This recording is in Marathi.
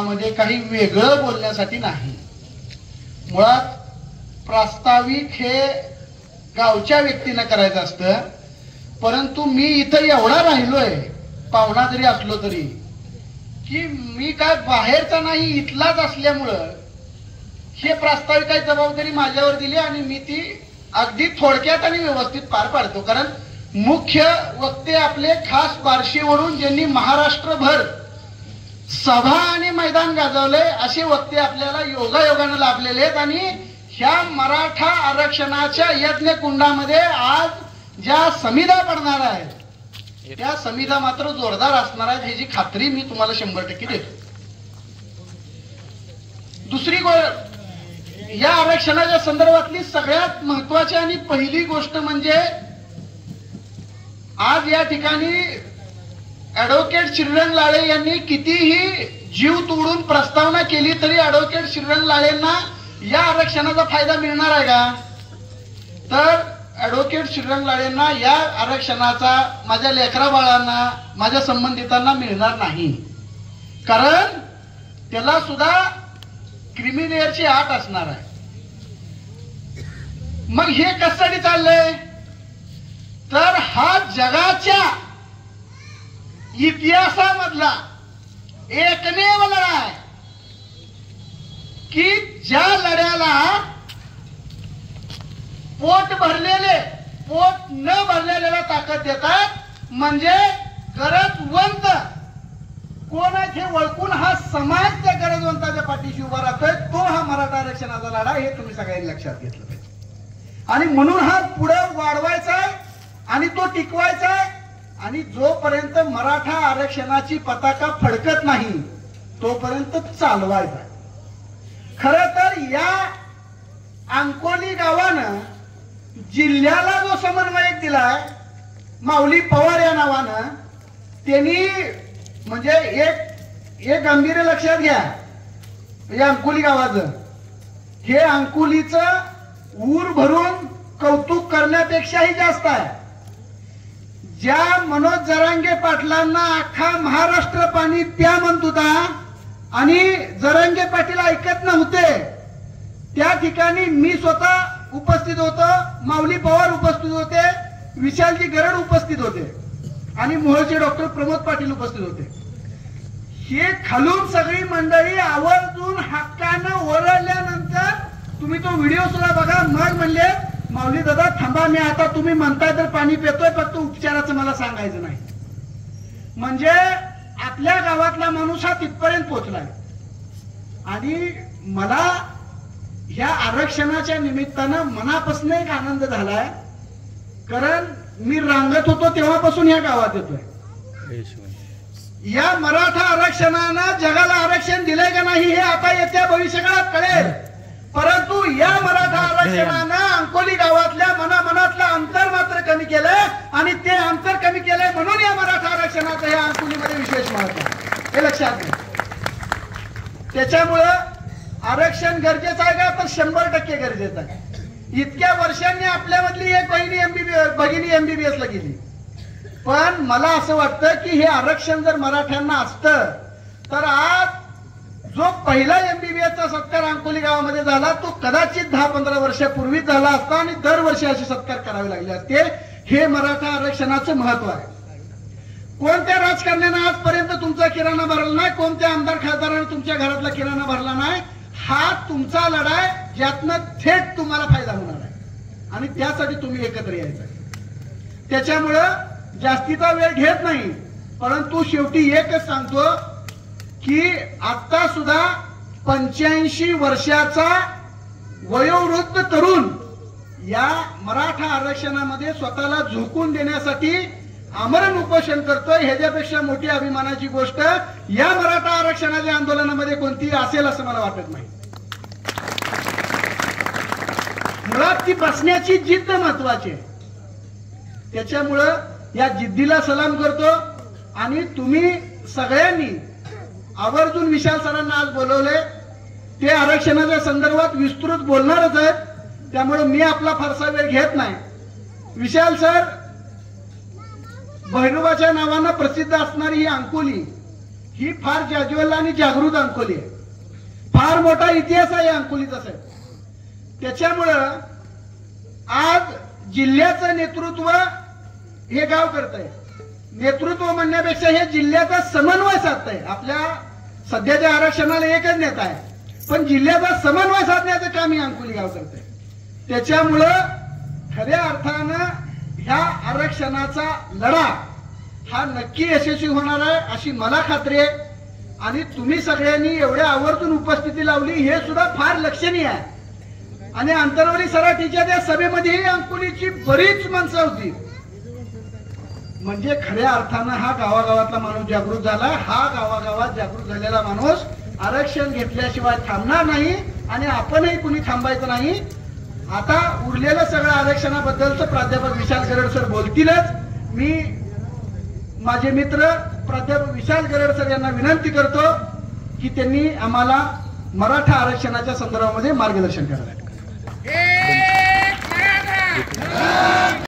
मध्ये काही वेगळं बोलण्यासाठी नाही. मुळात प्रास्ताविक हे गावच्या व्यक्तीने करायचं असतं, परंतु मी इथं एवढा राहिलोय पाहुणा जरी असलो तरी की मी काय बाहेरचा नाही इथलाच असल्यामुळं हे प्रास्ताविक जबाबदारी माझ्यावर दिली आणि मी ती अगदी थोडक्यात आणि व्यवस्थित पार पाडतो. कारण मुख्य वक्ते आपले खास बार्शीवरून ज्यांनी महाराष्ट्रभर सभा आणि मैदान गाजवले असे वक्ते आपल्याला योगायोगाने लाभलेले आहेत. आणि ह्या मराठा आरक्षणाच्या यज्ञ कुंडामध्ये आज ज्या समिधा पडणार आहेत त्या समिधा मात्र जोरदार असणार आहेत ह्याची खात्री मी तुम्हाला 100% देतो. दुसरी या आरक्षणाच्या संदर्भातली सगळ्यात महत्वाची आणि पहिली गोष्ट म्हणजे आज या ठिकाणी ऍडव्होकेट श्रीरंग लाळे यांनी कितीही जीव तोडून प्रस्तावना केली तरी ऍडव्होकेट श्रीरंग लाळेंना या आरक्षणाचा फायदा मिळणार आहे का? तर ऍडव्होकेट श्रीरंग लाळेंना या आरक्षणाचा माझ्या लेकरा बाळांना माझ्या संबंधितांना मिळणार नाही. कारण त्याला सुद्धा क्रिमिलेअरची आट असणार आहे. मग हे कशासाठी चाललंय? तर हा जगाच्या इतिहासामधला एकमेव लढा आहे की ज्या लढ्याला पोट भरलेले पोट न भरलेल्याला ताकद देतात. म्हणजे गरजवंत कोण आहे हे ओळखून हा समाज त्या गरजवंताच्या पाठीशी उभा राहतोय. तो हा मराठा आरक्षणाचा लढा हे तुम्ही सगळ्यांनी लक्षात घेतलं पाहिजे. आणि म्हणून हा पुढे वाढवायचा आणि तो टिकवायचा. आणि जोपर्यंत मराठा आरक्षणाची पताका फडकत नाही तोपर्यंत चालवायचा. खरं तर या अंकोली गावानं जिल्ह्याला जो समन्वयक दिलाय माऊली पवार या नावानं, त्यांनी म्हणजे एक गांभीर्य लक्षात घ्या. या अंकोली गावाचं हे अंकोलीचं ऊर भरून कौतुक करण्यापेक्षाही जास्त आहे. ज्या मनोज जरांगे पाटलांना अख्खा महाराष्ट्र पाणी प्या म्हणत होता आणि जरांगे पाटील ऐकत नव्हते, त्या ठिकाणी मी स्वतः उपस्थित होतो, माऊली पवार उपस्थित होते, विशालजी गरड उपस्थित होते आणि मोहोळचे डॉक्टर प्रमोद पाटील उपस्थित होते. हे खालून सगळी मंडळी आवर्जून हक्कानं ओरडल्यानंतर तुम्ही तो व्हिडिओ सुद्धा बघा. मग म्हणले माऊली दादा थांबा, मी आता तुम्ही म्हणताय तर पाणी पितोय, फक्त उपचाराचं मला सांगायचं नाही. म्हणजे आपल्या गावातला माणूस हा तिथपर्यंत पोहोचलाय. आणि मला ह्या आरक्षणाच्या निमित्तानं मनापासून एक आनंद झालाय. कारण मी रांगत होतो तेव्हापासून या गावात येतोय. या मराठा आरक्षणानं जगाला आरक्षण दिलंय का नाही हे आता येत्या भविष्यकाळात कळेल. परंतु या मराठा आरक्षणानं अंकोली गावातल्या मनामनातलं अंतर मात्र कमी केलंय. आणि ते अंतर कमी केलंय म्हणून या मराठा आरक्षणाचं या अंकोलीमध्ये विशेष महत्व आहे हे लक्षात घ्या. त्याच्यामुळं आरक्षण गरजेचं आहे का? तर 100% गरजेचं आहे. इतक्या वर्षांनी आपल्यामधली एक भगिनी MBBS ला गेली. पण मला असं वाटतं की हे आरक्षण जर मराठ्यांना असतं तर आज जो पहिला MBBS चा सत्कार अंकोली गावामध्ये झाला तो कदाचित 10-15 वर्षापूर्वीच झाला असता आणि दरवर्षी असे सत्कार करावे लागले असते. हे मराठा आरक्षणाचं महत्व आहे. कोणत्या राजकारण्यानं आजपर्यंत तुमचा किराणा भरला नाही, कोणत्या आमदार खासदाराने तुमच्या घरातला किराणा भरला नाही. हा तुमचा लढा आहे ज्यातनं थेट तुम्हाला फायदा होणार आहे आणि त्यासाठी तुम्ही एकत्र यायचं आहे. त्याच्यामुळं जास्तीचा वेळ घेत नाही, परंतु शेवटी एकच सांगतो की आता सुद्धा 85 वर्षाचा वयोवृद्ध तरुण या मराठा आरक्षणामध्ये स्वतःला झोकून देण्यासाठी आमरण उपोषण करतोय. ह्याच्यापेक्षा मोठी अभिमानाची गोष्ट या मराठा आरक्षणाच्या आंदोलनामध्ये कोणती असेल असं मला वाटत नाही. मुळात ती बसण्याची जिद्द महत्वाची आहे. त्याच्यामुळं या जिद्दीला सलाम करतो. आणि तुम्ही सगळ्यांनी आवर्जून विशाल सरांना आज बोलवले. ते आरक्षणाच्या संदर्भात विस्तृत बोलणारच आहेत, त्यामुळे मी आपला फारसा वेळ घेत नाही. विशाल सर भैरवाच्या नावानं प्रसिद्ध असणारी ही अंकोली ही फार जाज्वल्य आणि जागृत अंकोली आहे. फार मोठा इतिहास आहे अंकोलीचा साहेब. त्याच्यामुळं आज जिल्ह्याचं नेतृत्व हे गाव करत आहे. नेतृत्व म्हणण्यापेक्षा हे जिल्ह्याचा समन्वय साधतंय. आपल्या सध्याच्या आरक्षणाला एकच नेता आहे, पण जिल्ह्याचा समन्वय साधण्याचं काम हे अंकोली गाव करत आहे. त्याच्यामुळं खऱ्या अर्थानं ह्या आरक्षणाचा लढा हा नक्की यशस्वी होणार आहे अशी मला खात्री आहे. आणि तुम्ही सगळ्यांनी एवढ्या आवर्जून उपस्थिती लावली हे सुद्धा फार लक्षणीय आहे. आणि आंतरवली सराटीच्या त्या सभेमध्येही अंकोलीची बरीच माणसं होती. म्हणजे खऱ्या अर्थानं हा गावागावातला माणूस जागृत झाला. हा गावागावात जागृत झालेला माणूस आरक्षण घेतल्याशिवाय थांबणार नाही आणि आपणही कुणी थांबायचं नाही. आता उरलेलं सगळं आरक्षणाबद्दलचं प्राध्यापक विशाल गरड सर बोलतीलच. मी माझे मित्र प्राध्यापक विशाल गरड सर यांना विनंती करतो की त्यांनी आम्हाला मराठा आरक्षणाच्या संदर्भामध्ये मार्गदर्शन करावे.